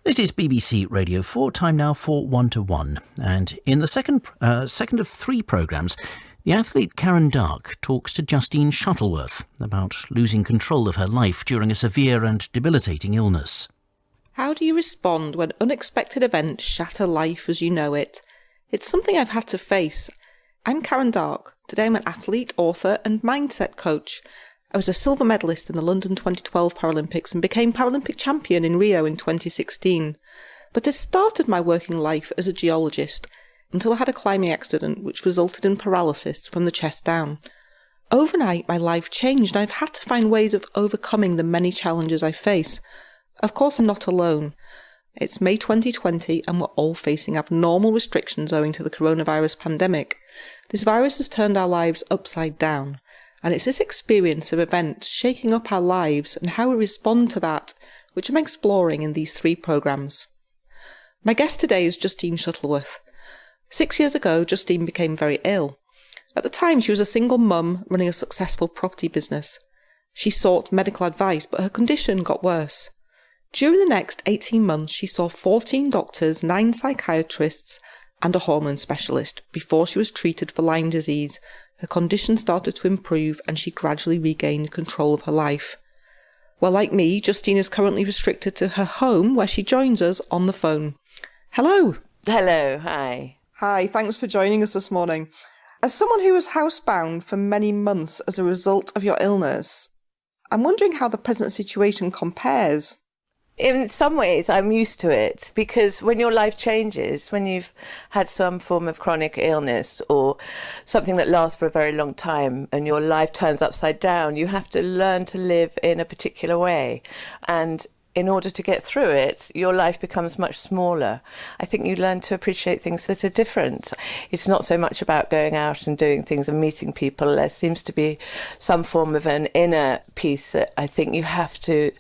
This is BBC Radio 4, time now for 1 to 1. And in the second of three programmes, the athlete Karen Dark talks to Justine Shuttleworth about losing control of her life during a severe and debilitating illness. How do you respond when unexpected events shatter life as you know it? It's something I've had to face. I'm Karen Dark. Today I'm an athlete, author and mindset coach. I was a silver medalist in the London 2012 Paralympics and became Paralympic champion in Rio in 2016. But I started my working life as a geologist until I had a climbing accident which resulted in paralysis from the chest down. Overnight, my life changed and I've had to find ways of overcoming the many challenges I face. Of course, I'm not alone. It's May 2020 and we're all facing abnormal restrictions owing to the coronavirus pandemic. This virus has turned our lives upside down. And it's this experience of events shaking up our lives and how we respond to that, which I'm exploring in these three programmes. My guest today is Justine Shuttleworth. 6 years ago, Justine became very ill. At the time, she was a single mum running a successful property business. She sought medical advice, but her condition got worse. During the next 18 months, she saw 14 doctors, 9 psychiatrists, and a hormone specialist before she was treated for Lyme disease. Her condition started to improve and she gradually regained control of her life. Well, like me, Justine is currently restricted to her home where she joins us on the phone. Hello. Hello, hi. Hi, thanks for joining us this morning. As someone who was housebound for many months as a result of your illness, I'm wondering how the present situation compares. In some ways, I'm used to it because when your life changes, when you've had some form of chronic illness or something that lasts for a very long time and your life turns upside down, you have to learn to live in a particular way. And in order to get through it, your life becomes much smaller. I think you learn to appreciate things that are different. It's not so much about going out and doing things and meeting people. There seems to be some form of an inner peace that I think you have to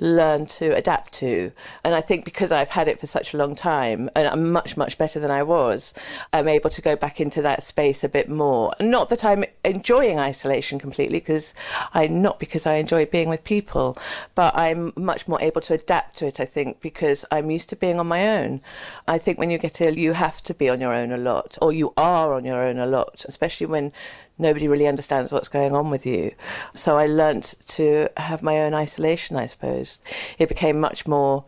learn to adapt to. And I think because I've had it for such a long time and I'm much, much better than I was, I'm able to go back into that space a bit more. Not that I'm enjoying isolation completely, because I enjoy being with people, but I'm much more able to adapt to it, I think, because I'm used to being on my own. I think when you get ill, you have to be on your own a lot, or you are on your own a lot, especially when nobody really understands what's going on with you. So I learnt to have my own isolation, I suppose. It became much more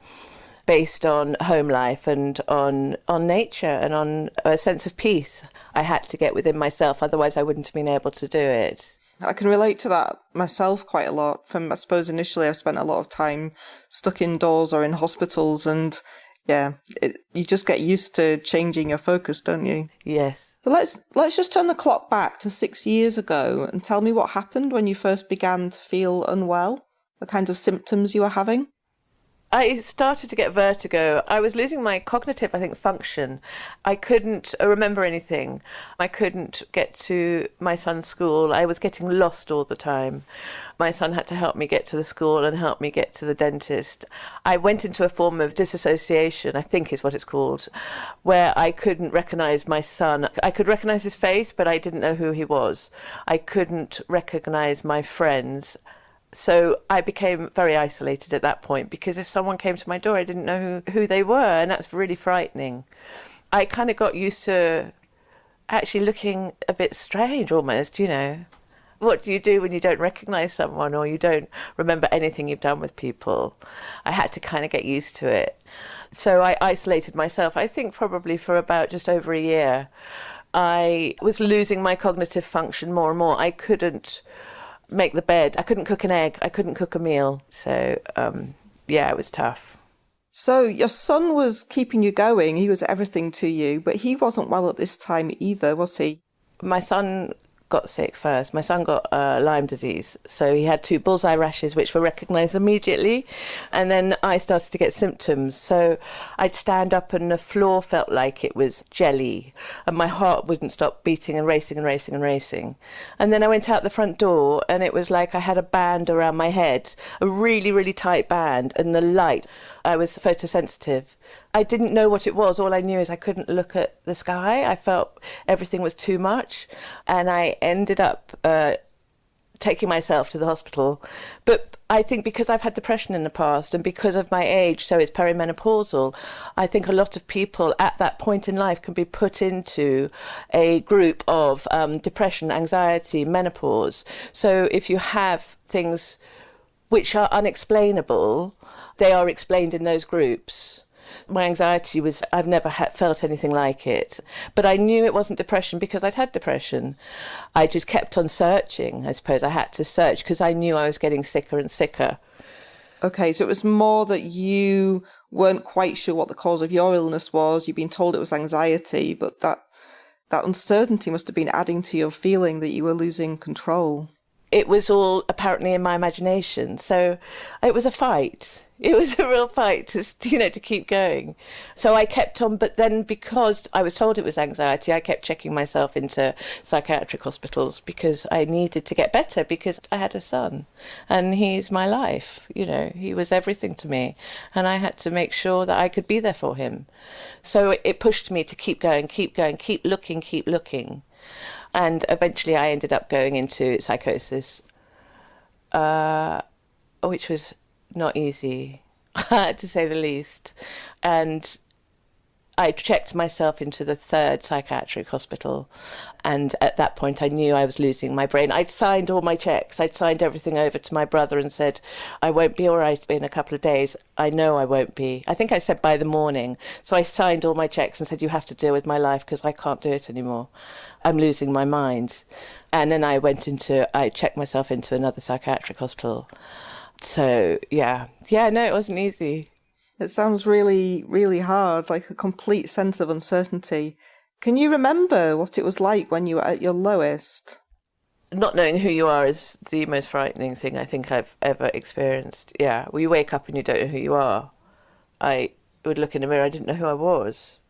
based on home life and on nature and on a sense of peace I had to get within myself, otherwise I wouldn't have been able to do it. I can relate to that myself quite a lot. I suppose initially I've spent a lot of time stuck indoors or in hospitals, and you just get used to changing your focus, don't you? Yes. So let's just turn the clock back to 6 years ago and tell me what happened when you first began to feel unwell, the kinds of symptoms you were having. I started to get vertigo. I was losing my cognitive, function. I couldn't remember anything. I couldn't get to my son's school. I was getting lost all the time. My son had to help me get to the school and help me get to the dentist. I went into a form of disassociation, I think is what it's called, where I couldn't recognise my son. I could recognise his face, but I didn't know who he was. I couldn't recognise my friends. So I became very isolated at that point, because if someone came to my door, I didn't know who they were, and that's really frightening. I kind of got used to actually looking a bit strange almost, you know. What do you do when you don't recognise someone or you don't remember anything you've done with people? I had to kind of get used to it. So I isolated myself, I think probably for about just over a year. I was losing my cognitive function more and more. I couldn't make the bed. I couldn't cook an egg. I couldn't cook a meal. So, it was tough. So your son was keeping you going. He was everything to you, but he wasn't well at this time either, was he? My son got sick first. My son got Lyme disease. So he had 2 bullseye rashes, which were recognised immediately. And then I started to get symptoms. So I'd stand up and the floor felt like it was jelly. And my heart wouldn't stop beating and racing and racing and racing. And then I went out the front door and it was like I had a band around my head, a really, really tight band. And the light, I was photosensitive. I didn't know what it was. All I knew is I couldn't look at the sky. I felt everything was too much. And I ended up taking myself to the hospital. But I think because I've had depression in the past and because of my age, so it's perimenopausal, I think a lot of people at that point in life can be put into a group of depression, anxiety, menopause. So if you have things which are unexplainable, they are explained in those groups. My anxiety was, I've never felt anything like it. But I knew it wasn't depression because I'd had depression. I just kept on searching. I suppose I had to search because I knew I was getting sicker and sicker. Okay, so it was more that you weren't quite sure what the cause of your illness was. You'd been told it was anxiety, but that uncertainty must have been adding to your feeling that you were losing control. It was all apparently in my imagination. So it was a fight. It was a real fight to keep going. So I kept on, but then because I was told it was anxiety, I kept checking myself into psychiatric hospitals because I needed to get better because I had a son and he's my life. He was everything to me and I had to make sure that I could be there for him. So it pushed me to keep going, keep looking. And eventually I ended up going into psychosis, which was not easy, to say the least. And I checked myself into the 3rd psychiatric hospital. And at that point, I knew I was losing my brain. I'd signed all my checks. I'd signed everything over to my brother and said, I won't be all right in a couple of days. I know I won't be. I think I said by the morning. So I signed all my checks and said, you have to deal with my life because I can't do it anymore. I'm losing my mind. And then I checked myself into another psychiatric hospital. So, no, it wasn't easy. It sounds really, really hard, like a complete sense of uncertainty. Can you remember what it was like when you were at your lowest? Not knowing who you are is the most frightening thing I think I've ever experienced. Yeah, you wake up and you don't know who you are. I would look in the mirror, I didn't know who I was.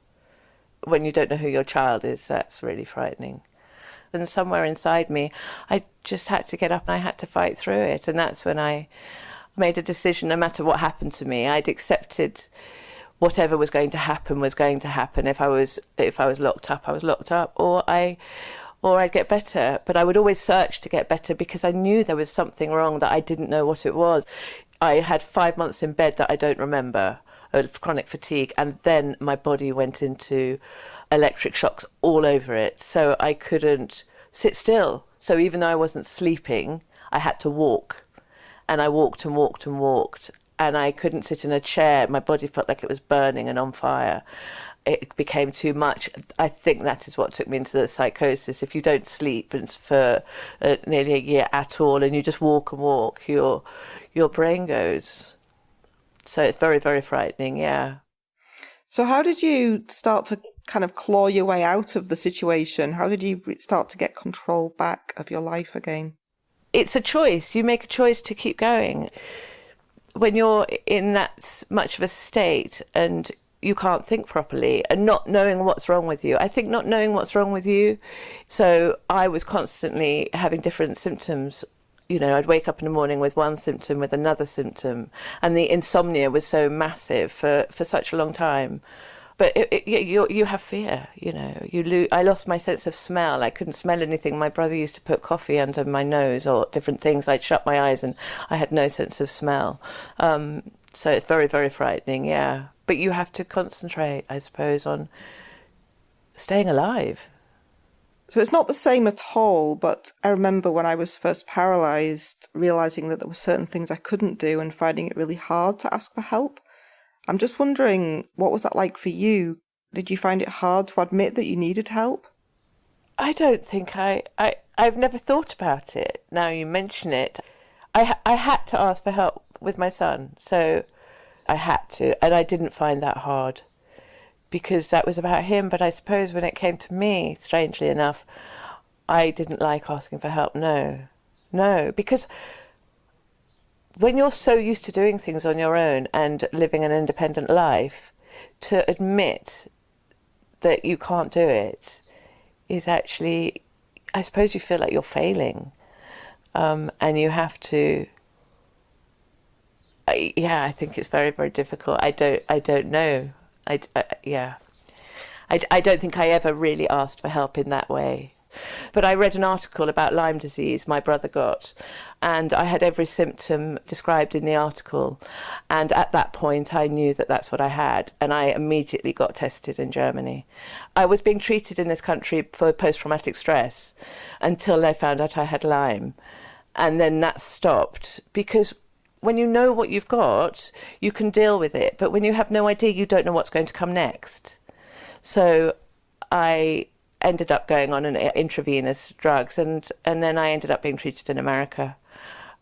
When you don't know who your child is, that's really frightening. And somewhere inside me, I just had to get up and I had to fight through it. And that's when I made a decision, no matter what happened to me, I'd accepted whatever was going to happen was going to happen. If I was locked up, I was locked up, or I'd get better. But I would always search to get better because I knew there was something wrong that I didn't know what it was. I had 5 months in bed that I don't remember of chronic fatigue, and then my body went into electric shocks all over it. So I couldn't sit still. So even though I wasn't sleeping, I had to walk. And I walked and walked and walked. And I couldn't sit in a chair. My body felt like it was burning and on fire. It became too much. I think that is what took me into the psychosis. If you don't sleep for nearly a year at all and you just walk and walk, your brain goes. So it's very, very frightening, yeah. So how did you start to kind of claw your way out of the situation? How did you start to get control back of your life again? It's a choice. You make a choice to keep going. When you're in that much of a state and you can't think properly and not knowing what's wrong with you. I think not knowing what's wrong with you. So I was constantly having different symptoms. I'd wake up in the morning with one symptom, with another symptom. And the insomnia was so massive for such a long time. But you have fear, I lost my sense of smell. I couldn't smell anything. My brother used to put coffee under my nose or different things. I'd shut my eyes and I had no sense of smell. So it's very, very frightening, yeah. But you have to concentrate, I suppose, on staying alive. So it's not the same at all, but I remember when I was first paralysed, realising that there were certain things I couldn't do and finding it really hard to ask for help. I'm just wondering, what was that like for you? Did you find it hard to admit that you needed help? I don't think I've never thought about it. Now you mention it. I had to ask for help with my son, so I had to, and I didn't find that hard because that was about him. But I suppose when it came to me, strangely enough, I didn't like asking for help. No, because when you're so used to doing things on your own and living an independent life, to admit that you can't do it is actually, I suppose you feel like you're failing. And you have to, I think it's very, very difficult. I don't know. I don't think I ever really asked for help in that way. But I read an article about Lyme disease my brother got, and I had every symptom described in the article. And at that point, I knew that that's what I had, and I immediately got tested in Germany. I was being treated in this country for post-traumatic stress until they found out I had Lyme. And then that stopped, because when you know what you've got, you can deal with it. But when you have no idea, you don't know what's going to come next. So I ended up going on an intravenous drugs, and then I ended up being treated in America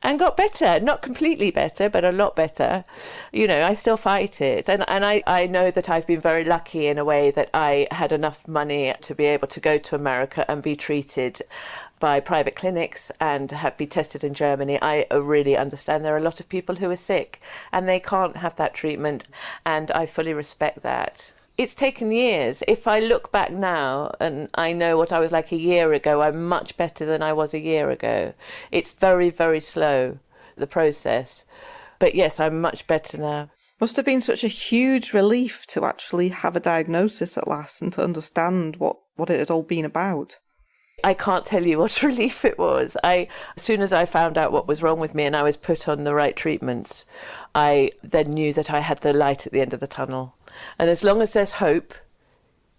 and got better. Not completely better, but a lot better. You know, I still fight it. And I know that I've been very lucky in a way that I had enough money to be able to go to America and be treated by private clinics and be tested in Germany. I really understand there are a lot of people who are sick and they can't have that treatment, and I fully respect that. It's taken years. If I look back now and I know what I was like a year ago, I'm much better than I was a year ago. It's very, very slow, the process. But yes, I'm much better now. Must have been such a huge relief to actually have a diagnosis at last and to understand what it had all been about. I can't tell you what relief it was. As soon as I found out what was wrong with me and I was put on the right treatments, I then knew that I had the light at the end of the tunnel. And as long as there's hope,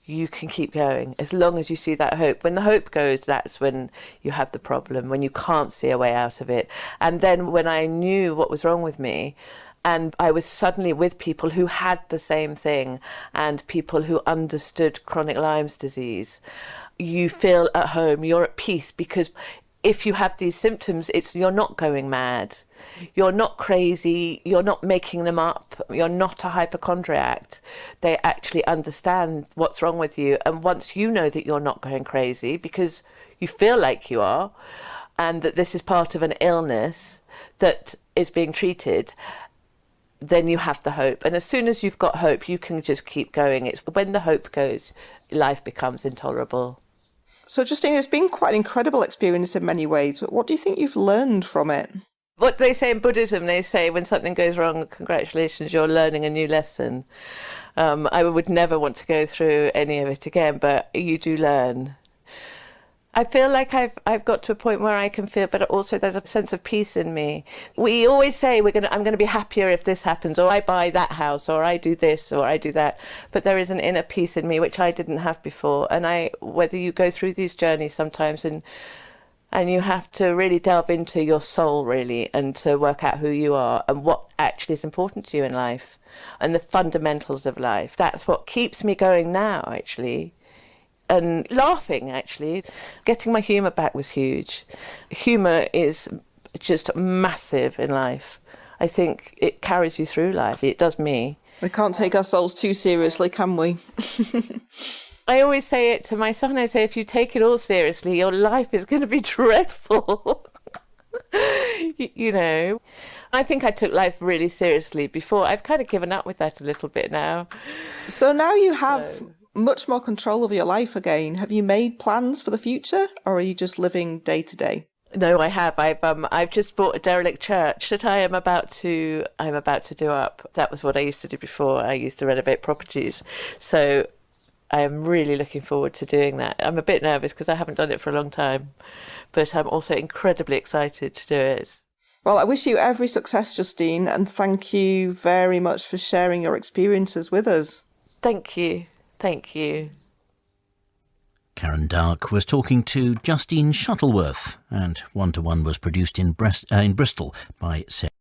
you can keep going. As long as you see that hope. When the hope goes, that's when you have the problem, when you can't see a way out of it. And then when I knew what was wrong with me, and I was suddenly with people who had the same thing and people who understood chronic Lyme's disease, you feel at home, you're at peace, because if you have these symptoms, you're not going mad, you're not crazy, you're not making them up, you're not a hypochondriac. They actually understand what's wrong with you. And once you know that you're not going crazy because you feel like you are, and that this is part of an illness that is being treated, then you have the hope. And as soon as you've got hope, you can just keep going. It's when the hope goes, life becomes intolerable. So, Justine, it's been quite an incredible experience in many ways, but what do you think you've learned from it? What they say in Buddhism, they say when something goes wrong, congratulations, you're learning a new lesson. I would never want to go through any of it again, but you do learn. I feel like I've got to a point where I can feel, but also there's a sense of peace in me. We always say I'm going to be happier if this happens, or I buy that house, or I do this, or I do that. But there is an inner peace in me which I didn't have before. And whether you go through these journeys sometimes, and you have to really delve into your soul, really, and to work out who you are and what actually is important to you in life, and the fundamentals of life. That's what keeps me going now, actually. And laughing, actually. Getting my humour back was huge. Humour is just massive in life. I think it carries you through life. It does me. We can't take ourselves too seriously, can we? I always say it to my son. I say, if you take it all seriously, your life is going to be dreadful. You know. I think I took life really seriously before. I've kind of given up with that a little bit now. So now you have much more control over your life again. Have you made plans for the future, or are you just living day to day? No, I have. I've just bought a derelict church that I'm about to do up. That was what I used to do before. I used to renovate properties. So I am really looking forward to doing that. I'm a bit nervous because I haven't done it for a long time, but I'm also incredibly excited to do it. Well, I wish you every success, Justine, and thank you very much for sharing your experiences with us. Thank you. Thank you. Karen Dark was talking to Justine Shuttleworth, and One to One was produced in Bristol by Sarah.